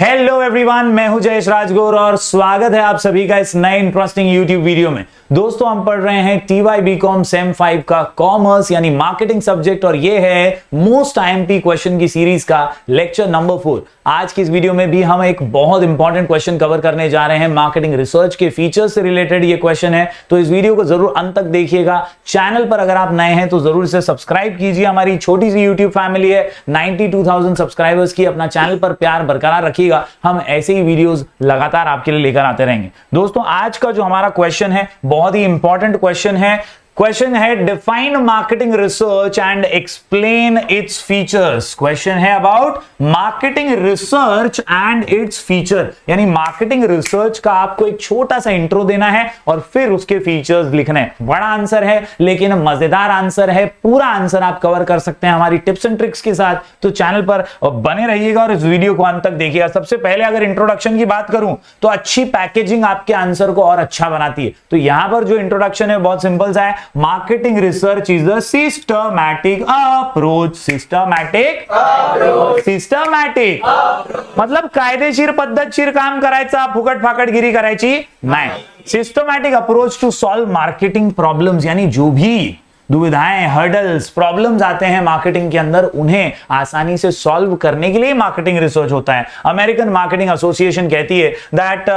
Hello everyone, मैं हूं जयेश राजगौर और स्वागत है आप सभी का इस नए इंटरेस्टिंग यूट्यूब वीडियो में। दोस्तों, हम पढ़ रहे हैं TY BCom सेम 5 का कॉमर्स यानी मार्केटिंग सब्जेक्ट और ये है मोस्ट IMP क्वेश्चन की सीरीज का लेक्चर नंबर 4। आज की इस वीडियो में भी हम एक बहुत इंपॉर्टेंट क्वेश्चन कवर करने जा रहे हैं। मार्केटिंग रिसर्च के फीचर्स से रिलेटेड ये क्वेश्चन है, तो इस वीडियो को जरूर अंत तक देखिएगा। चैनल पर अगर आप नए हैं तो जरूर इसे सब्सक्राइब कीजिए। हमारी छोटी सी यूट्यूब फैमिली है 92,000 सब्सक्राइबर्स की। अपना चैनल पर प्यार बरकरार रखिएगा, हम ऐसे ही वीडियोस लगातार आपके लिए लेकर आते रहेंगे। दोस्तों, आज का जो हमारा क्वेश्चन है बहुत ही इंपॉर्टेंट क्वेश्चन है। क्वेश्चन है define marketing research and explain its features. Question है about marketing research and its feature, यानी मार्केटिंग रिसर्च का आपको एक छोटा सा इंट्रो देना है और फिर उसके फीचर्स लिखने हैं। बड़ा आंसर है लेकिन मजेदार आंसर है। पूरा आंसर आप कवर कर सकते हैं हमारी टिप्स एंड ट्रिक्स के साथ, तो चैनल पर बने रहिएगा और इस वीडियो को अंत तक देखिएगा। सबसे पहले अगर इंट्रोडक्शन की बात करूं तो अच्छी पैकेजिंग आपके आंसर को और अच्छा बनाती है। तो यहां पर जो इंट्रोडक्शन है बहुत सिंपल सा है। Marketing research is the systematic approach. Systematic मतलब कायदेशीर पद्धतशीर काम करायचा, फुकट फाकटगिरी करायची नाही। Systematic approach to solve marketing problems, यानी जो भी दुविधाएं, हर्डल्स, प्रॉब्लम्स आते हैं मार्केटिंग के अंदर, उन्हें आसानी से सॉल्व करने के लिए मार्केटिंग रिसर्च होता है। अमेरिकन मार्केटिंग एसोसिएशन कहती है that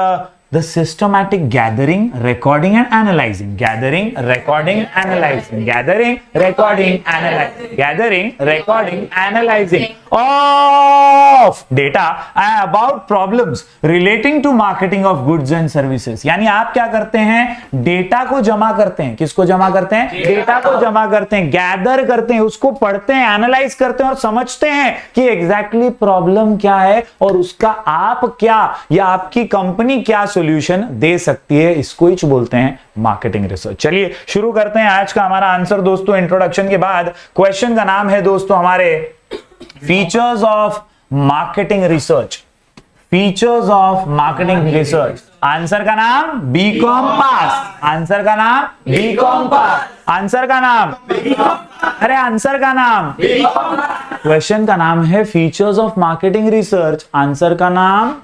the systematic gathering, recording and analyzing, gathering, recording, analyzing, gathering, recording, analyzing, gathering, recording, analyzing of data about problems relating to marketing of goods and services। यानी आप क्या करते हैं, data को जमा करते हैं। किसको जमा करते हैं? डेटा को जमा करते हैं, गैदर करते हैं, उसको पढ़ते हैं, एनालाइज करते हैं और समझते हैं कि एग्जैक्टली प्रॉब्लम क्या है और उसका आप क्या या आपकी कंपनी क्या सॉल्यूशन दे सकती है। इसको ही बोलते हैं मार्केटिंग रिसर्च। चलिए शुरू करते हैं आज का हमारा आंसर। दोस्तों, इंट्रोडक्शन के बाद क्वेश्चन का नाम है दोस्तों हमारे features of marketing research. Features of marketing research. Answer का नाम बीकॉम पास। आंसर का नाम बीकॉम पास। आंसर का नाम अरे आंसर का नाम क्वेश्चन का नाम है features of marketing research. Answer का नाम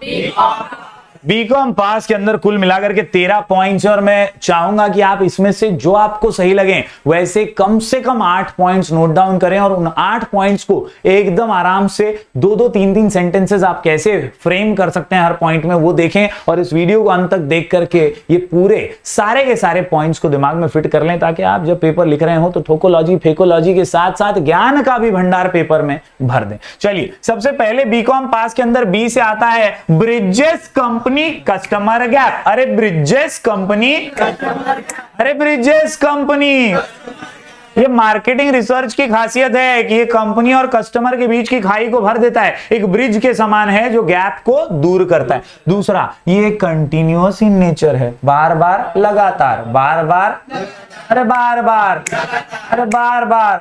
बीकॉम पास के अंदर कुल मिलाकर के 13 पॉइंट्स, और मैं चाहूंगा कि आप इसमें से जो आपको सही लगे वैसे कम से कम 8 पॉइंट्स नोट डाउन करें और उन 8 पॉइंट्स को एकदम आराम से 2-2, 3-3 सेंटेंसेस आप कैसे फ्रेम कर सकते हैं हर पॉइंट में, वो देखें और इस वीडियो को अंत तक देख करके ये पूरे सारे के सारे पॉइंट्स को दिमाग में फिट कर लें, ताकि आप जब पेपर लिख रहे हो तो ठोकोलॉजी फेकोलॉजी के साथ साथ ज्ञान का भी भंडार पेपर में भर दें। चलिए, सबसे पहले बीकॉम पास के अंदर बी से आता है ब्रिजेस कंपनी कस्टमर गैप। अरे ब्रिजेस कंपनी, अरे ब्रिजेस कंपनी, ये मार्केटिंग रिसर्च की खासियत है कि ये कंपनी और कस्टमर के बीच की खाई को भर देता है। एक ब्रिज के समान है जो गैप को दूर करता है। दूसरा, ये कंटिन्यूअस इन नेचर है, बार बार, लगातार, बार बार, अरे बार बार, अरे बार बार।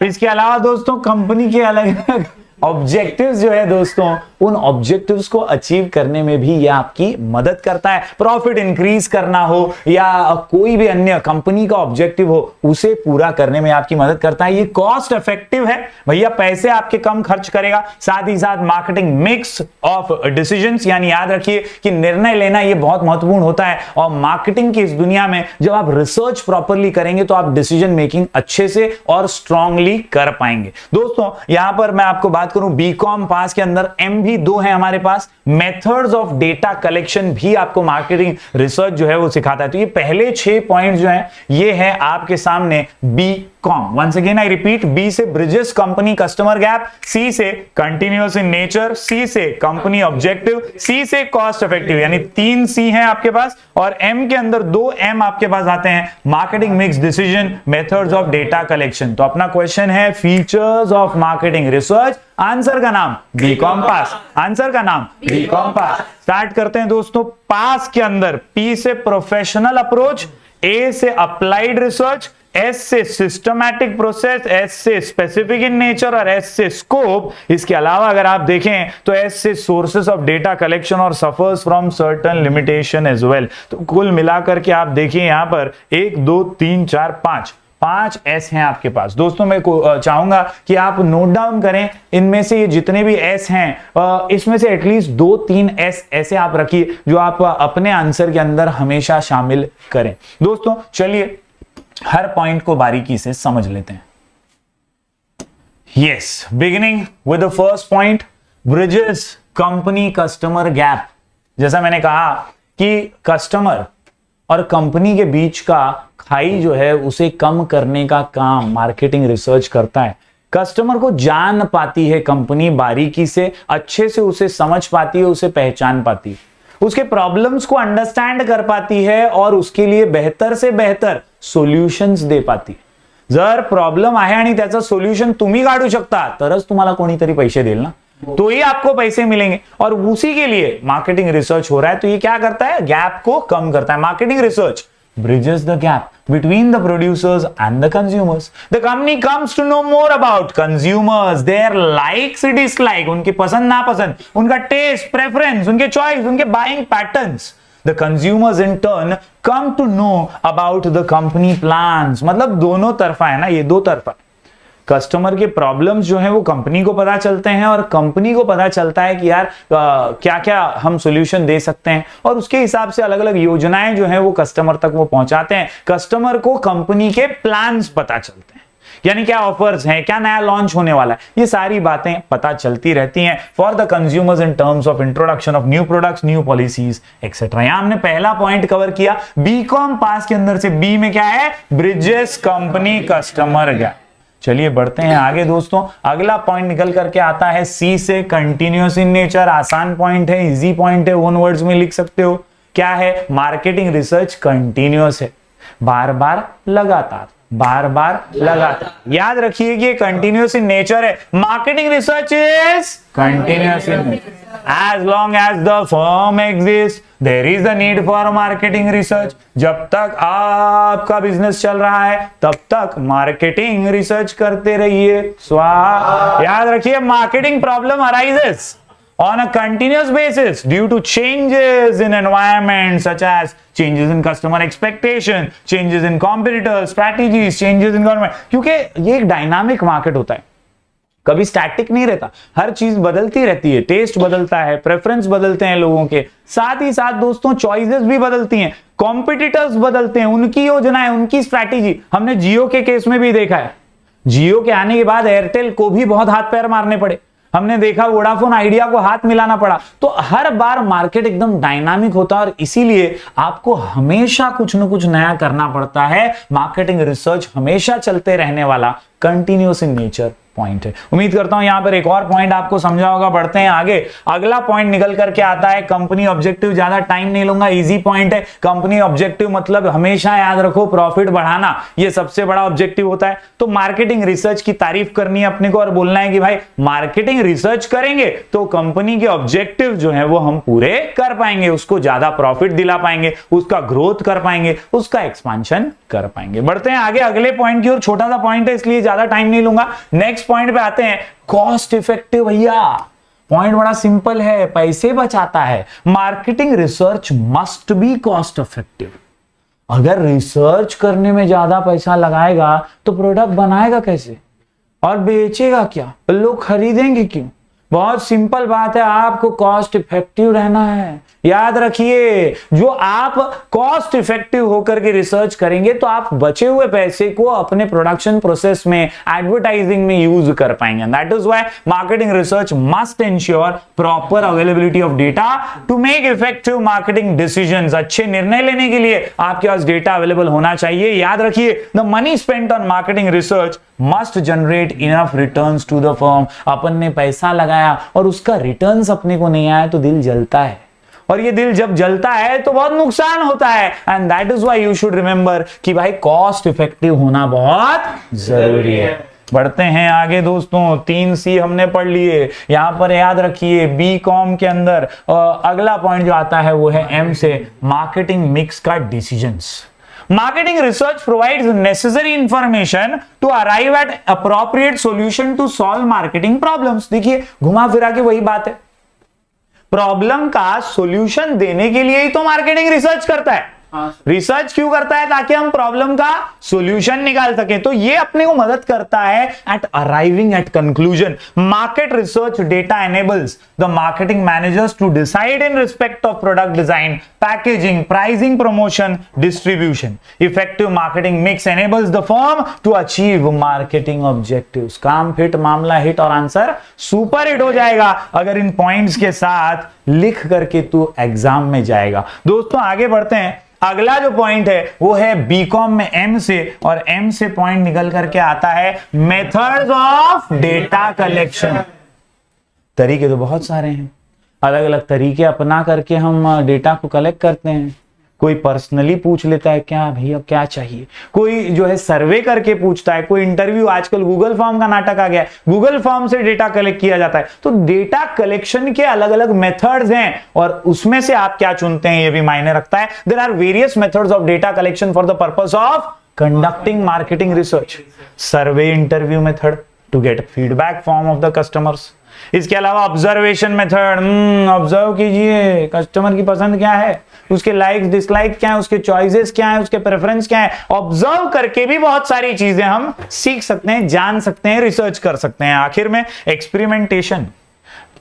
इसके अलावा दोस्तों कंपनी के अलग ऑब्जेक्टिव्स जो है दोस्तों, उन ऑब्जेक्टिव्स को अचीव करने में भी यह आपकी मदद करता है। प्रॉफिट इंक्रीज करना हो या कोई भी अन्य कंपनी का ऑब्जेक्टिव हो, उसे पूरा करने में आपकी मदद करता है। ये कॉस्ट इफेक्टिव है भैया, पैसे आपके कम खर्च करेगा। साथ ही साथ मार्केटिंग मिक्स ऑफ डिसीजंस, यानी याद रखिए कि निर्णय लेना ये बहुत महत्वपूर्ण होता है। और मार्केटिंग की इस दुनिया में जब आप रिसर्च प्रॉपरली करेंगे तो आप डिसीजन मेकिंग अच्छे से और स्ट्रांगली कर पाएंगे। दोस्तों, यहां पर मैं आपको बात करूं बीकॉम पास के अंदर एम भी 2 है हमारे पास। मेथड्स ऑफ डेटा कलेक्शन भी आपको मार्केटिंग रिसर्च जो है वो सिखाता है। तो ये पहले 6 पॉइंट जो है ये है आपके सामने BCOM. Once again I repeat, B से bridges company customer gap, C से कंटिन्यूअस इन नेचर, सी से कंपनी ऑब्जेक्टिव, सी से कॉस्ट इफेक्टिव, यानी 3 सी है आपके पास, और एम के अंदर 2 एम आपके पास आते हैं, marketing mix decision, methods of data collection. तो अपना क्वेश्चन है features of marketing research. Answer का नाम बीकॉम पास। आंसर का नाम बीकॉम पास। स्टार्ट करते हैं दोस्तों। पास के अंदर पी से प्रोफेशनल अप्रोच, ए से अप्लाइड रिसर्च, एस से सिस्टमैटिक प्रोसेस, एस से स्पेसिफिक इन नेचर और एस से स्कोप। इसके अलावा अगर आप देखें तो एस से सोर्सेस ऑफ डेटा कलेक्शन और suffers from certain limitation as well. तो कुल मिलाकर के आप देखिए यहां पर 1, 2, 3, 4, 5 5 एस हैं आपके पास। दोस्तों मैं चाहूंगा कि आप नोट डाउन करें, इनमें से जितने भी एस हैं इसमें से एटलीस्ट 2-3 एस ऐसे आप रखिए जो आप अपने आंसर के अंदर हमेशा शामिल करें। दोस्तों चलिए हर पॉइंट को बारीकी से समझ लेते हैं। Yes, beginning with the first point, bridges company customer gap. जैसा मैंने कहा कि कस्टमर और कंपनी के बीच का खाई जो है उसे कम करने का काम मार्केटिंग रिसर्च करता है। कस्टमर को जान पाती है कंपनी बारीकी से, अच्छे से उसे समझ पाती है, उसे पहचान पाती है, उसके प्रॉब्लम्स को अंडरस्टैंड कर पाती है और उसके लिए बेहतर से बेहतर सॉल्युशंस दे पाती है। जर प्रॉब्लेम आहे आणि त्याचं सोल्युशन तुम्ही काढू शकता तरच तुम्हाला कोणीतरी पैसे देईल ना, तो ही आपको पैसे मिलेंगे। और उसी के लिए मार्केटिंग रिसर्च हो रहा है। तो ये क्या करता है, गैप को कम करता है। Marketing research bridges the gap between the producers and the consumers. The company comes to know more about consumers, their likes, dislike, उनकी पसंद नापसंद, उनका टेस्ट, प्रेफरेंस, उनके चॉइस, उनके buying patterns. The consumers in turn come to know about the company plans. मतलब दोनों तरफा है ना, ये दो तरफा। कस्टमर के प्रॉब्लम्स जो है वो कंपनी को पता चलते हैं और कंपनी को पता चलता है कि यार क्या क्या हम सॉल्यूशन दे सकते हैं, और उसके हिसाब से अलग अलग योजनाएं जो है वो कस्टमर तक वो पहुंचाते हैं। कस्टमर को कंपनी के प्लान्स पता चलते हैं, यानी क्या ऑफर्स हैं, क्या नया लॉन्च होने वाला है, ये सारी बातें पता चलती रहती हैं for the consumers in terms of introduction of new products, new policies etcetera. यहां हमने पहला पॉइंट कवर किया, बीकॉम पास के अंदर से बी में क्या है, ब्रिजेस कंपनी कस्टमर गैप। चलिए बढ़ते हैं आगे दोस्तों। अगला पॉइंट निकल करके आता है सी से, कंटिन्यूअस इन नेचर। आसान पॉइंट है, इजी पॉइंट है, वन वर्ड्स में लिख सकते हो। क्या है, मार्केटिंग रिसर्च कंटिन्यूअस है, बार बार लगातार, बार बार लगातार। याद रखिए कि कंटिन्यूअस इन नेचर है। Marketing research is continuous in nature. As long as the firm exists, there is a need for marketing research. जब तक आपका बिजनेस चल रहा है तब तक मार्केटिंग रिसर्च करते रहिए। स्वाहा। याद रखिए, marketing problem arises on a continuous basis due to changes in environment such as changes in customer expectation, changes in competitors, strategies, changes in government। क्योंकि ये एक डायनामिक मार्केट होता है, कभी स्टैटिक नहीं रहता, हर चीज बदलती रहती है। टेस्ट बदलता है, प्रेफरेंस बदलते हैं लोगों के, साथ ही साथ दोस्तों चॉइसेस भी बदलती हैं, कॉम्पिटिटर्स बदलते हैं, उनकी योजनाएं, उनकी स्ट्रैटेजी। हमने जियो के केस में भी देखा है, जियो के आने के बाद एयरटेल को भी बहुत हाथ पैर मारने पड़े। हमने देखा वोडाफोन आइडिया को हाथ मिलाना पड़ा। तो हर बार मार्केट एकदम डायनामिक होता है और इसीलिए आपको हमेशा कुछ न कुछ नया करना पड़ता है। मार्केटिंग रिसर्च हमेशा चलते रहने वाला कंटिन्यूअस इन नेचर पॉइंट है। उम्मीद करता हूं यहां पर एक और पॉइंट आपको समझा होगा। बढ़ते हैं आगे। अगला पॉइंट निकल करके आता है कंपनी ऑब्जेक्टिव। ज्यादा टाइम नहीं लूंगा, इजी पॉइंट है। कंपनी ऑब्जेक्टिव मतलब हमेशा याद रखो प्रॉफिट बढ़ाना, ये सबसे बड़ा ऑब्जेक्टिव होता है। तो मार्केटिंग रिसर्च की तारीफ करनी है अपने को और बोलना है कि भाई मार्केटिंग रिसर्च करेंगे तो कंपनी के ऑब्जेक्टिव जो है वो हम पूरे कर पाएंगे, उसको ज्यादा प्रॉफिट दिला पाएंगे, उसका ग्रोथ कर पाएंगे, उसका एक्सपांशन कर पाएंगे। बढ़ते हैं आगे अगले पॉइंट की ओर। छोटा सा पॉइंट है इसलिए ज्यादा टाइम नहीं लूंगा। नेक्स्ट पॉइंट पे आते हैं, कॉस्ट इफेक्टिव। भैया पॉइंट बड़ा सिंपल है, पैसे बचाता है। Marketing research must be cost effective. अगर रिसर्च करने में ज्यादा पैसा लगाएगा तो प्रोडक्ट बनाएगा कैसे और बेचेगा क्या, लोग खरीदेंगे क्यों? बहुत सिंपल बात है, आपको कॉस्ट इफेक्टिव रहना है। याद रखिए, जो आप कॉस्ट इफेक्टिव होकर के रिसर्च करेंगे तो आप बचे हुए पैसे को अपने प्रोडक्शन प्रोसेस में, एडवर्टाइजिंग में यूज कर पाएंगे। That is why marketing research must ensure proper availability of data to make effective marketing decisions. अच्छे निर्णय लेने के लिए आपके पास डेटा अवेलेबल होना चाहिए। याद रखिए, the money spent on marketing research must generate enough returns to the firm. अपन ने पैसा लगाया और उसका रिटर्न्स अपने को नहीं आया तो दिल जलता है, और ये दिल जब जलता है तो बहुत नुकसान होता है। And that is why you should remember कि भाई कॉस्ट इफेक्टिव होना बहुत जरूरी है। बढ़ते हैं आगे दोस्तों। 3C हमने पढ़ लिए। यहां पर याद रखिए बीकॉम के अंदर अगला पॉइंट जो आता है वो है M से, मार्केटिंग मिक्स का decisions. Marketing research provides necessary information to arrive at appropriate solution to solve marketing problems। देखिए घुमा फिरा के वही बात है, प्रॉब्लम का सॉल्यूशन देने के लिए ही तो मार्केटिंग रिसर्च करता है। रिसर्च क्यों करता है? ताकि हम प्रॉब्लम का सॉल्यूशन निकाल सके। तो ये अपने को मदद करता है at arriving at conclusion. Market research data enables the marketing managers to decide in respect of product design, packaging, pricing, promotion, distribution. Effective marketing mix enables the firm to achieve marketing objectives. काम fit, मामला hit और answer super hit हो जाएगा अगर इन points के साथ लिख करके तू एग्जाम में जाएगा। दोस्तों आगे बढ़ते हैं। अगला जो पॉइंट है वो है बीकॉम में एम से, और एम से पॉइंट निकल करके आता है मेथड्स ऑफ डेटा कलेक्शन। तरीके तो बहुत सारे हैं, अलग अलग तरीके अपना करके हम डेटा को कलेक्ट करते हैं। कोई पर्सनली पूछ लेता है क्या भैया क्या चाहिए, कोई जो है सर्वे करके पूछता है, कोई इंटरव्यू, आजकल गूगल फॉर्म का नाटक आ गया है, गूगल फॉर्म से डेटा कलेक्ट किया जाता है। तो डेटा कलेक्शन के अलग अलग मेथड्स हैं और उसमें से आप क्या चुनते हैं ये भी मायने रखता है। There are various methods of data collection for the purpose of conducting marketing research. Survey interview method to get feedback from of the customers. इसके अलावा ऑब्जर्वेशन मेथड, ऑब्जर्व कीजिए कस्टमर की पसंद क्या है, उसके लाइक्स डिसलाइक क्या है, उसके चॉइसेस क्या है, उसके प्रेफरेंस क्या है। ऑब्जर्व करके भी बहुत सारी चीजें हम सीख सकते हैं, जान सकते हैं, रिसर्च कर सकते हैं। आखिर में एक्सपेरिमेंटेशन,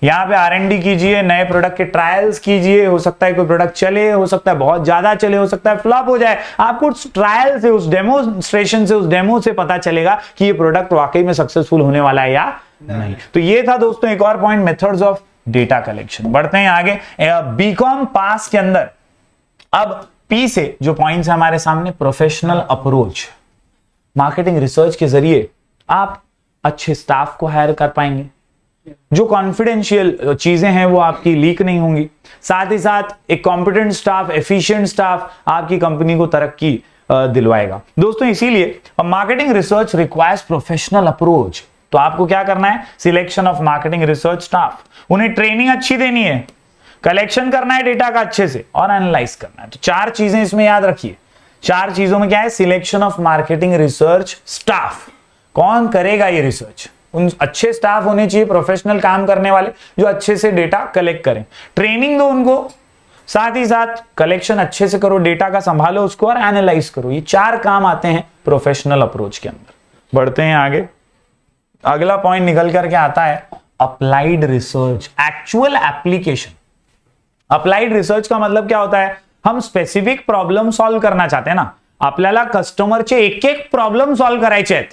यहां पे R&D कीजिए, नए प्रोडक्ट के ट्रायल्स कीजिए। हो सकता है कोई प्रोडक्ट चले, हो सकता है बहुत ज्यादा चले, हो सकता है फ्लॉप हो जाए। आपको उस ट्रायल से, उस डेमोन्स्ट्रेशन से, उस डेमो से पता चलेगा कि ये प्रोडक्ट वाकई में सक्सेसफुल होने वाला है या नहीं। तो ये था दोस्तों एक और point, methods of data collection. बढ़ते हैं आगे। बीकॉम पास के अंदर अब पी से जो पॉइंट्स है हमारे सामने, प्रोफेशनल अप्रोच। मार्केटिंग रिसर्च के जरिए आप अच्छे स्टाफ को हायर कर पाएंगे, जो कॉन्फिडेंशियल चीजें हैं वो आपकी लीक नहीं होंगी। साथ ही साथ एक कॉम्पिटेंट स्टाफ, एफिशिएंट स्टाफ आपकी कंपनी को तरक्की दिलवाएगा। दोस्तों इसीलिए marketing research requires professional approach. तो आपको क्या करना है? Selection of marketing research staff, उन्हें ट्रेनिंग अच्छी देनी है, कलेक्शन करना है डेटा का अच्छे से और एनालाइज करना है। तो चार चीजें इसमें याद रखिए। चार चीजों में क्या है? Selection of marketing research staff. कौन करेगा ये रिसर्च? उन अच्छे स्टाफ होने चाहिए, प्रोफेशनल काम करने वाले जो अच्छे से डेटा कलेक्ट करें। ट्रेनिंग दो उनको, साथ ही साथ कलेक्शन अच्छे से करो, डेटा का संभालो उसको और एनालाइज करो। ये चार काम आते हैं प्रोफेशनल अप्रोच के अंदर। बढ़ते हैं आगे। अगला पॉइंट निकल करके आता है applied research, actual application. Applied research का मतलब क्या होता है? हम स्पेसिफिक प्रॉब्लेम सॉल्व करना चाहते हैं ना, आपल्याला कस्टमरचे एक एक प्रॉब्लेम सॉल्व करायचे आहेत,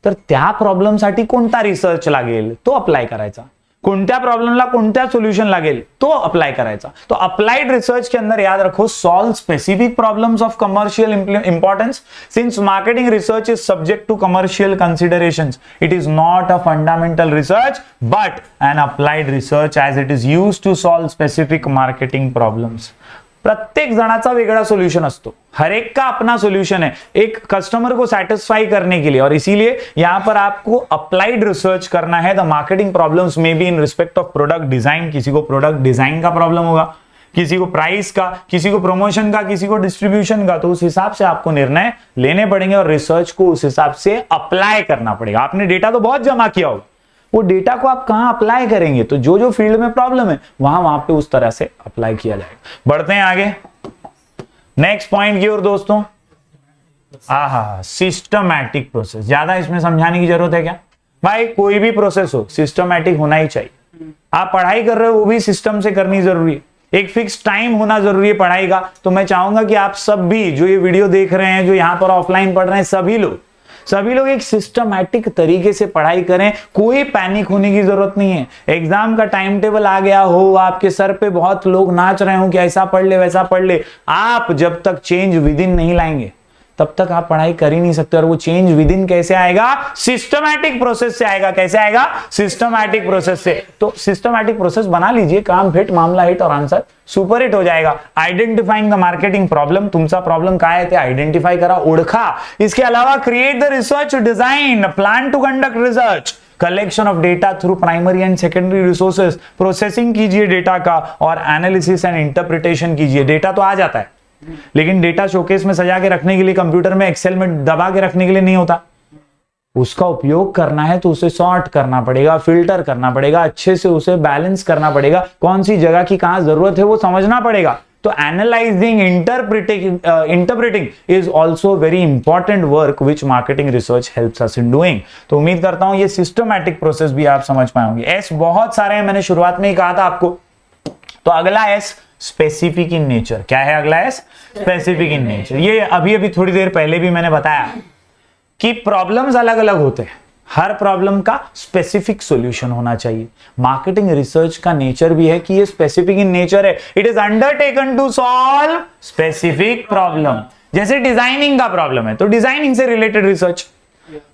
तर त्या प्रॉब्लेमसाठी कोणता रिसर्च लागेल तो अप्लाय करायचा, कोणत्या प्रॉब्लेमला कोणत्या सोल्यूशन लागेल तो अप्लाय करायचा। तो अप्लाइड रिसर्च के अंदर याद रखो, solve specific problems of commercial importance. Since marketing research is subject to commercial considerations, it is not a fundamental research but an applied research as it is used to solve specific marketing problems. प्रत्येक जणाचा वेगळा solution असतो, हर एक का अपना solution है एक customer को सेटिस्फाई करने के लिए, और इसीलिए यहां पर आपको अप्लाइड रिसर्च करना है। The marketing problems may be in respect of product design. किसी को प्रोडक्ट डिजाइन का प्रॉब्लम होगा, किसी को प्राइस का, किसी को प्रमोशन का, किसी को डिस्ट्रीब्यूशन का। तो उस हिसाब से आपको निर्णय लेने पड़ेंगे और रिसर्च को उस हिसाब से अप्लाई करना पड़ेगा। आपने डेटा तो बहुत जमा किया होगा, वो डेटा को आप कहां अप्लाई करेंगे? तो जो जो फील्ड में प्रॉब्लम है वहां पे उस तरह से अप्लाई किया जाएगा। बढ़ते हैं आगे नेक्स्ट पॉइंट की ओर दोस्तों। Systematic process. ज्यादा इसमें समझाने की जरूरत है क्या भाई? कोई भी प्रोसेस हो सिस्टमैटिक होना ही चाहिए। आप पढ़ाई कर रहे हो वो भी सिस्टम से करनी जरूरी है, एक फिक्स टाइम होना जरूरी है पढ़ाई का। तो मैं चाहूंगा कि आप सब भी जो ये वीडियो देख रहे हैं, जो यहां पर ऑफलाइन पढ़ रहे हैं, सभी लोग एक सिस्टमैटिक तरीके से पढ़ाई करें। कोई पैनिक होने की जरूरत नहीं है। एग्जाम का टाइम टेबल आ गया हो, आपके सर पे बहुत लोग नाच रहे हो कि ऐसा पढ़ ले वैसा पढ़ ले, आप जब तक चेंज विद इन नहीं लाएंगे तब तक आप पढ़ाई कर ही नहीं सकते। और वो चेंज विद इन कैसे आएगा? सिस्टमैटिक प्रोसेस से आएगा। कैसे आएगा? सिस्टमैटिक प्रोसेस से। तो सिस्टमैटिक प्रोसेस बना लीजिए, काम हिट, मामला हिट और आंसर सुपर हिट हो जाएगा। आइडेंटिफाइंग द मार्केटिंग प्रॉब्लम, तुमचा प्रॉब्लेम काय आहे ते आइडेंटिफाई करा, ओळखा। इसके अलावा create the research design, plan to conduct research, collection of data through primary and secondary resources, processing कीजिए डेटा का और एनालिसिस एंड इंटरप्रिटेशन कीजिए। डेटा तो आ जाता है लेकिन डेटा शोकेस में सजा के रखने के लिए, कंप्यूटर में एक्सेल में दबा के रखने के लिए नहीं होता। उसका उपयोग करना है तो उसे सॉर्ट करना पड़ेगा, फिल्टर करना पड़ेगा, अच्छे से उसे बैलेंस करना पड़ेगा, कौन सी जगह की कहां जरूरत है वो समझना पड़ेगा। तो analysing, interpreting is also very important work which marketing research helps us in doing. तो उम्मीद करता हूं ये सिस्टमैटिक प्रोसेस भी आप समझ पाए होंगे। एस बहुत सारे हैं, मैंने शुरुआत में ही कहा था आपको। तो अगला एस स्पेसिफिक इन नेचर। क्या है अगला एस? Specific in nature. ये अभी थोड़ी देर पहले भी मैंने बताया कि प्रॉब्लम्स अलग अलग होते हैं, हर प्रॉब्लम का स्पेसिफिक सॉल्यूशन होना चाहिए। मार्केटिंग रिसर्च का नेचर भी है कि ये स्पेसिफिक इन नेचर है। It is undertaken to solve specific problem. जैसे डिजाइनिंग का प्रॉब्लम है तो डिजाइनिंग से रिलेटेड रिसर्च,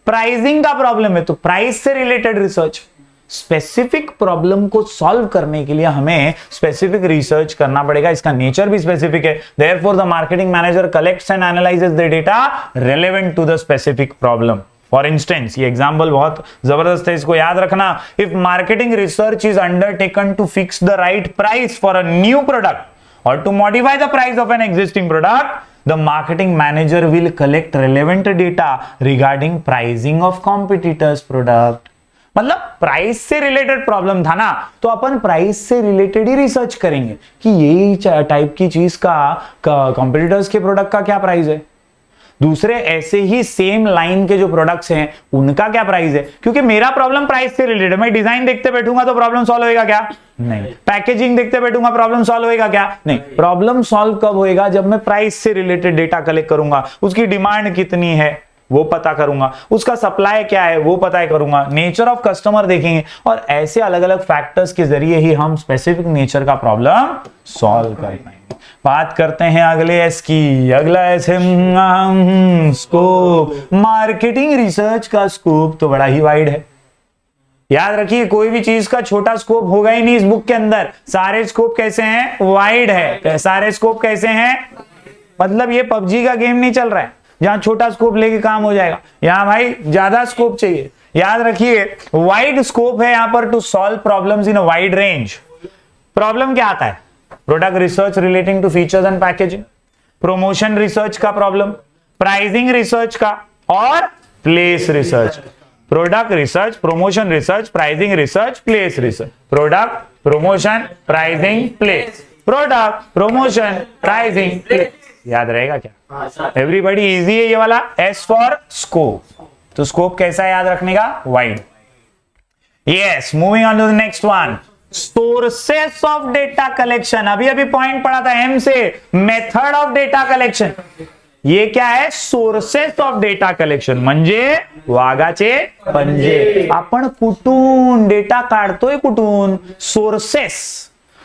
प्राइसिंग का प्रॉब्लम है तो प्राइस से रिलेटेड रिसर्च। स्पेसिफिक प्रॉब्लम को सॉल्व करने के लिए हमें स्पेसिफिक रिसर्च करना पड़ेगा, इसका नेचर भी स्पेसिफिक है। Therefore the marketing manager collects and analyses the data relevant to the specific problem. For instance, ये एग्जांपल बहुत जबरदस्त है, इसको याद रखना। If marketing research is undertaken to fix the right price for a new product और to modify the price of an existing product, the marketing manager will collect relevant data regarding pricing of competitors product। मतलब price से related problem था ना, तो अपन price से related ही research करेंगे कि यही टाइप की चीज का कॉम्पिटिटर्स के प्रोडक्ट का क्या प्राइस है, दूसरे ऐसे ही सेम लाइन के जो प्रोडक्ट्स हैं उनका क्या प्राइस है। क्योंकि मेरा प्रॉब्लम प्राइस से रिलेटेड, मैं डिजाइन देखते बैठूंगा तो प्रॉब्लम सॉल्व होएगा क्या? नहीं। पैकेजिंग देखते बैठूंगा प्रॉब्लम सॉल्व होएगा क्या? नहीं। प्रॉब्लम सॉल्व कब होएगा? जब मैं प्राइस से रिलेटेड डेटा कलेक्ट करूंगा, उसकी डिमांड कितनी है वो पता करूंगा, उसका सप्लाई क्या है वो पता करूंगा, नेचर ऑफ कस्टमर देखेंगे, और ऐसे अलग अलग फैक्टर्स के जरिए ही हम स्पेसिफिक नेचर का प्रॉब्लम सॉल्व कर पाएंगे। बात करते हैं अगले एस की। अगला एस है स्कोप। मार्केटिंग रिसर्च का स्कोप तो बड़ा ही वाइड है। याद रखिए, कोई भी चीज का छोटा स्कोप होगा ही नहीं इस बुक के अंदर। सारे स्कोप कैसे हैं? वाइड है। सारे स्कोप कैसे हैं? मतलब ये पबजी का गेम नहीं चल रहा है जहां छोटा स्कोप लेके काम हो जाएगा। यहां भाई ज्यादा स्कोप चाहिए। याद रखिए, वाइड स्कोप है यहां पर to solve problems in a wide range. Problem क्या आता है? Product research relating to features and packaging, promotion research का प्रॉब्लम, प्राइसिंग रिसर्च का, और place research. Product research, promotion research, pricing research, place research. Product, promotion, pricing, place. Product, promotion, pricing, place. याद रहेगा क्या? Everybody easy है ये वाला। S for scope. तो स्कोप कैसा है याद रखने का? Wide. Yes, moving on to the next one. Sources of data collection. अभी पॉइंट पढ़ा था एम से, मेथड ऑफ डेटा कलेक्शन। ये क्या है? सोर्सेस ऑफ डेटा कलेक्शन म्हणजे वाघाचे पंजे। आपण कुठून डेटा काढतोय? कुठून?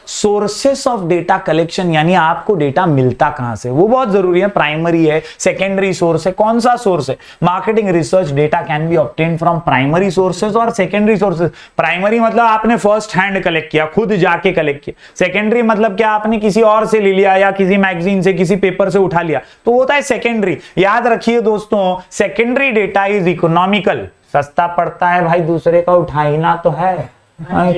सोर्सेस ऑफ डेटा कलेक्शन, यानी आपको डेटा मिलता कहां से, वो बहुत जरूरी है। प्राइमरी है, सेकेंडरी सोर्स है, कौन सा सोर्स है? Marketing research data can be obtain from primary sources और सेकेंडरी सोर्सेज। प्राइमरी मतलब आपने फर्स्ट हैंड कलेक्ट किया, खुद जाके कलेक्ट किया। सेकेंडरी मतलब क्या? आपने किसी और से ले लिया या किसी मैगजीन से, किसी पेपर से उठा लिया, तो होता है सेकेंडरी। याद रखिए दोस्तों, सेकेंडरी डेटा इज इकोनॉमिकल। सस्ता पड़ता है भाई, दूसरे का उठाना तो है,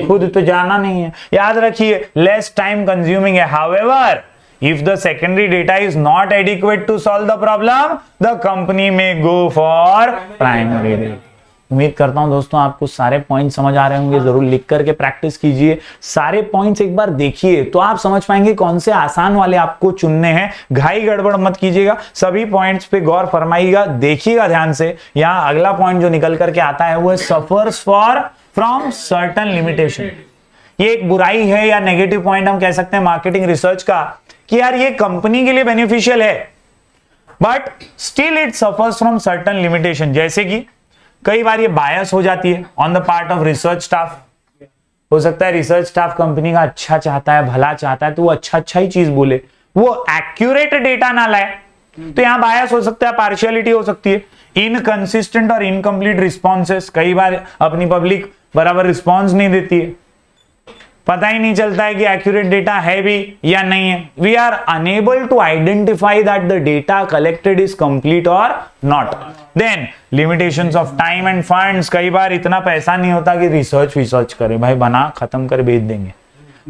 खुद तो जाना नहीं है। याद रखिए, लेस टाइम कंज्यूमिंग है। However, if the secondary data is not adequate to solve the problem, the company may go for primary data। उम्मीद करता हूं दोस्तों आपको सारे पॉइंट समझ आ रहे होंगे। जरूर लिख करके प्रैक्टिस कीजिए, सारे पॉइंट्स एक बार देखिए तो आप समझ पाएंगे कौन से आसान वाले आपको चुनने हैं। घाई गड़बड़ मत कीजिएगा, सभी पॉइंट्स पे गौर फरमाइएगा, देखिएगा ध्यान से। यहां अगला पॉइंट जो निकल करके आता है वो है सफर्स फ्रॉम सर्टेन लिमिटेशन। ये एक बुराई है या नेगेटिव पॉइंट हम कह सकते हैं मार्केटिंग रिसर्च का, कि यार ये कंपनी के लिए बेनिफिशियल है but still it suffers from certain limitation. जैसे कि कई बार ये बायस हो जाती है on the part of research staff. हो सकता है रिसर्च स्टाफ कंपनी का अच्छा चाहता है, भला चाहता है, तो वो अच्छा ही चीज बोले, वो एक्यूरेट डेटा ना लाए, तो यहां बायस हो सकता है, पार्शियलिटी हो सकती है। इनकंसिस्टेंट और इनकम्प्लीट रिस्पॉन्सेस, कई बार अपनी पब्लिक बराबर रिस्पॉन्स नहीं देती है, पता ही नहीं चलता है कि एक्यूरेट डेटा है भी या नहीं है। We are unable to identify that the data collected is complete और not. Then limitations of time and funds, कई बार इतना पैसा नहीं होता कि रिसर्च करें, भाई बना खत्म कर बेच देंगे।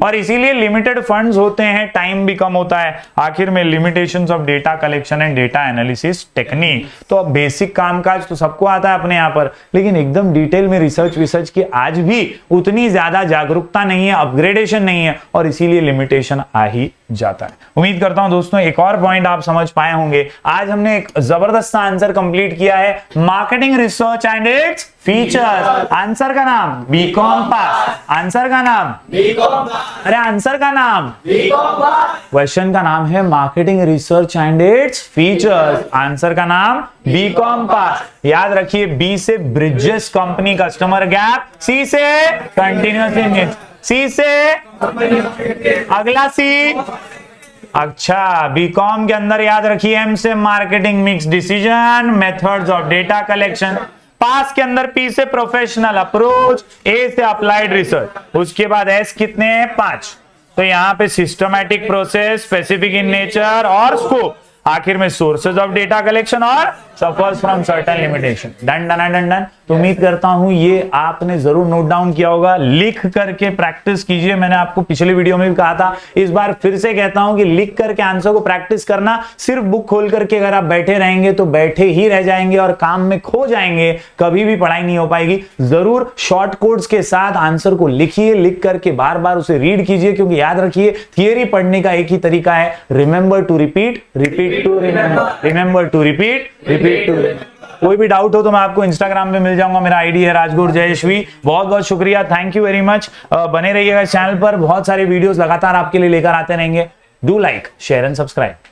और इसीलिए लिमिटेड फंड्स होते हैं, टाइम भी कम होता है। आखिर में limitations of data collection and data analysis technique. तो अब बेसिक कामकाज तो सबको आता है अपने यहाँ पर, लेकिन एकदम डिटेल में रिसर्च की आज भी उतनी ज्यादा जागरूकता नहीं है, अपग्रेडेशन नहीं है, और इसीलिए लिमिटेशन आ ही जाता है। उम्मीद करता हूं दोस्तों एक और पॉइंट आप समझ पाए होंगे। आज हमने एक जबरदस्त आंसर कंप्लीट किया है, marketing research and its features. Answer का नाम बीकॉम पास। आंसर का नाम बीकॉम पास। अरे आंसर का नाम बीकॉम पास। क्वेश्चन का नाम है marketing research and its features. Answer का नाम बीकॉम पास। याद रखिए, बी से bridges company customer gap, C से कंटिन्यूअस यूनिट, सी से अगला सी। अच्छा, बीकॉम के अंदर याद रखिए, एम से marketing mix decision, methods of data collection. पास के अंदर पी से प्रोफेशनल अप्रोच, ए से अप्लाइड रिसर्च। उसके बाद एस कितने हैं? 5। तो यहां पे systematic process, specific in nature और स्कोप। आखिर में सोर्सेज ऑफ डेटा कलेक्शन और suffers from certain limitation. Done done done done. तो उम्मीद करता हूं ये आपने जरूर नोट डाउन किया होगा। लिख करके प्रैक्टिस कीजिए। मैंने आपको पिछले वीडियो में भी कहा था, इस बार फिर से कहता हूं कि लिख करके आंसर को प्रैक्टिस करना। सिर्फ बुक खोल करके अगर आप बैठे रहेंगे तो बैठे ही रह जाएंगे और काम में खो जाएंगे, कभी भी पढ़ाई नहीं हो पाएगी। जरूर शॉर्ट कोड्स के साथ आंसर को लिखिए, लिख करके बार बार उसे रीड कीजिए, क्योंकि याद रखिए थियरी पढ़ने का एक ही तरीका है, remember to repeat, repeat to remember, remember to repeat, repeat to. कोई भी डाउट हो तो मैं आपको इंस्टाग्राम पे मिल जाऊंगा, मेरा आईडी है राजगुरु जयश्वी। बहुत बहुत शुक्रिया, थैंक यू वेरी मच। बने रहिएगा चैनल पर, बहुत सारे वीडियोस लगातार आपके लिए लेकर आते रहेंगे। Do like, share and subscribe.